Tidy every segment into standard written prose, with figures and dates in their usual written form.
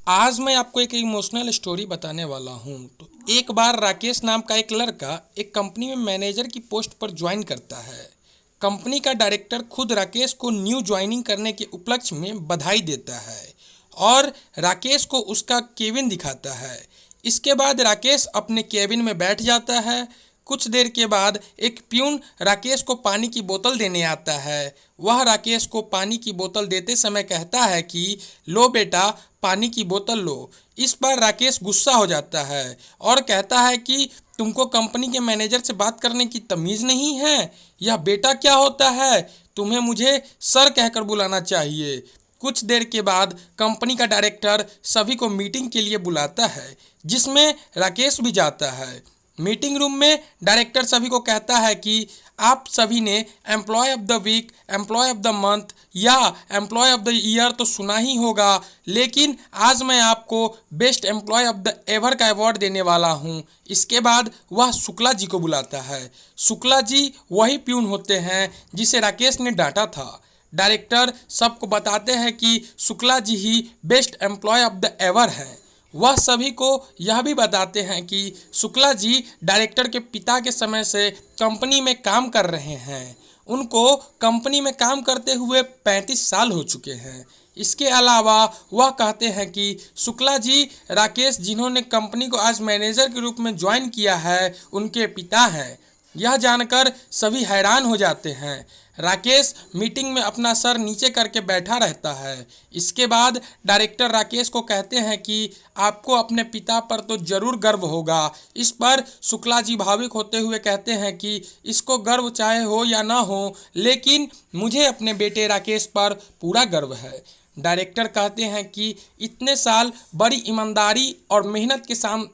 आज मैं आपको एक इमोशनल स्टोरी बताने वाला हूँ। तो एक बार राकेश नाम का एक लड़का एक कंपनी में मैनेजर की पोस्ट पर ज्वाइन करता है। कंपनी का डायरेक्टर खुद राकेश को न्यू ज्वाइनिंग करने के उपलक्ष्य में बधाई देता है और राकेश को उसका केबिन दिखाता है। इसके बाद राकेश अपने केबिन में बैठ जाता है। कुछ देर के बाद एक प्यून राकेश को पानी की बोतल देने आता है। वह राकेश को पानी की बोतल देते समय कहता है कि लो बेटा, पानी की बोतल लो। इस पर राकेश गुस्सा हो जाता है और कहता है कि तुमको कंपनी के मैनेजर से बात करने की तमीज़ नहीं है। यह बेटा क्या होता है? तुम्हें मुझे सर कहकर बुलाना चाहिए। कुछ देर के बाद कंपनी का डायरेक्टर सभी को मीटिंग के लिए बुलाता है, जिसमें राकेश भी जाता है। मीटिंग रूम में डायरेक्टर सभी को कहता है कि आप सभी ने employee of the week, employee of the month या एम्प्लॉय ऑफ द ईयर तो सुना ही होगा, लेकिन आज मैं आपको best employee of the ever का अवार्ड देने वाला हूं। इसके बाद वह शुक्ला जी को बुलाता है। शुक्ला जी वही प्यून होते हैं जिसे राकेश ने डांटा था। डायरेक्टर सबको बताते हैं कि शुक्ला जी ही best employee of the ever हैं। वह सभी को यह भी बताते हैं कि शुक्ला जी डायरेक्टर के पिता के समय से कंपनी में काम कर रहे हैं। उनको कंपनी में काम करते हुए 35 साल हो चुके हैं। इसके अलावा वह कहते हैं कि शुक्ला जी राकेश जिन्होंने कंपनी को आज मैनेजर के रूप में ज्वाइन किया है, उनके पिता हैं। यह जानकर सभी हैरान हो जाते हैं। राकेश मीटिंग में अपना सर नीचे करके बैठा रहता है। इसके बाद डायरेक्टर राकेश को कहते हैं कि आपको अपने पिता पर तो जरूर गर्व होगा। इस पर शुक्ला जी भावुक होते हुए कहते हैं कि इसको गर्व चाहे हो या ना हो, लेकिन मुझे अपने बेटे राकेश पर पूरा गर्व है। डायरेक्टर कहते हैं कि इतने साल बड़ी ईमानदारी और मेहनत के साथ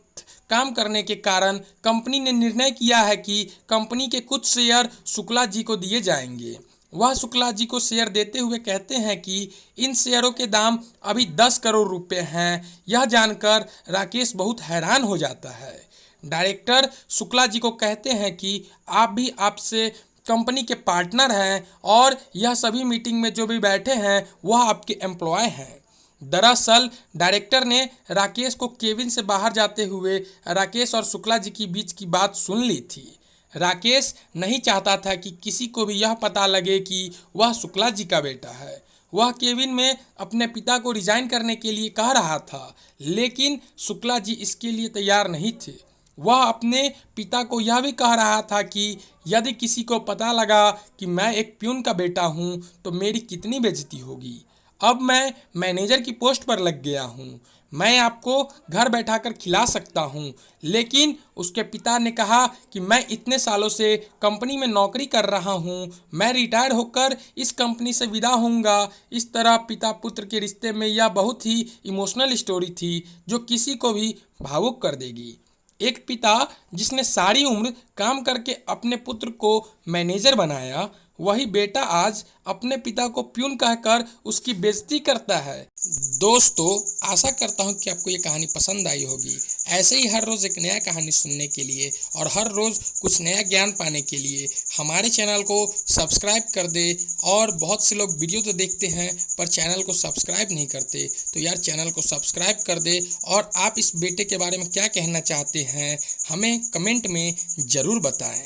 काम करने के कारण कंपनी ने निर्णय किया है कि कंपनी के कुछ शेयर शुक्ला जी को दिए जाएंगे। वह शुक्ला जी को शेयर देते हुए कहते हैं कि इन शेयरों के दाम अभी 10 करोड़ रुपए हैं। यह जानकर राकेश बहुत हैरान हो जाता है। डायरेक्टर शुक्ला जी को कहते हैं कि आप भी आपसे कंपनी के पार्टनर हैं और यह सभी मीटिंग में जो भी बैठे हैं वह आपके एम्प्लॉय हैं। दरअसल डायरेक्टर ने राकेश को केबिन से बाहर जाते हुए राकेश और शुक्ला जी के बीच की बात सुन ली थी। राकेश नहीं चाहता था कि किसी को भी यह पता लगे कि वह शुक्ला जी का बेटा है। वह केबिन में अपने पिता को रिजाइन करने के लिए कह रहा था, लेकिन शुक्ला जी इसके लिए तैयार नहीं थे। वह अपने पिता को यह भी कह रहा था कि यदि किसी को पता लगा कि मैं एक प्यून का बेटा हूँ तो मेरी कितनी बेइज्जती होगी। अब मैं मैनेजर की पोस्ट पर लग गया हूँ, मैं आपको घर बैठाकर खिला सकता हूँ। लेकिन उसके पिता ने कहा कि मैं इतने सालों से कंपनी में नौकरी कर रहा हूँ, मैं रिटायर होकर इस कंपनी से विदा होऊंगा। इस तरह पिता पुत्र के रिश्ते में यह बहुत ही इमोशनल स्टोरी थी जो किसी को भी भावुक कर देगी। एक पिता जिसने सारी उम्र काम करके अपने पुत्र को मैनेजर बनाया, वही बेटा आज अपने पिता को प्यून कहकर उसकी बेइज्जती करता है। दोस्तों, आशा करता हूँ कि आपको ये कहानी पसंद आई होगी। ऐसे ही हर रोज़ एक नया कहानी सुनने के लिए और हर रोज़ कुछ नया ज्ञान पाने के लिए हमारे चैनल को सब्सक्राइब कर दे। और बहुत से लोग वीडियो तो देखते हैं पर चैनल को सब्सक्राइब नहीं करते, तो यार चैनल को सब्सक्राइब कर दे। और आप इस बेटे के बारे में क्या कहना चाहते हैं हमें कमेंट में ज़रूर बताएं।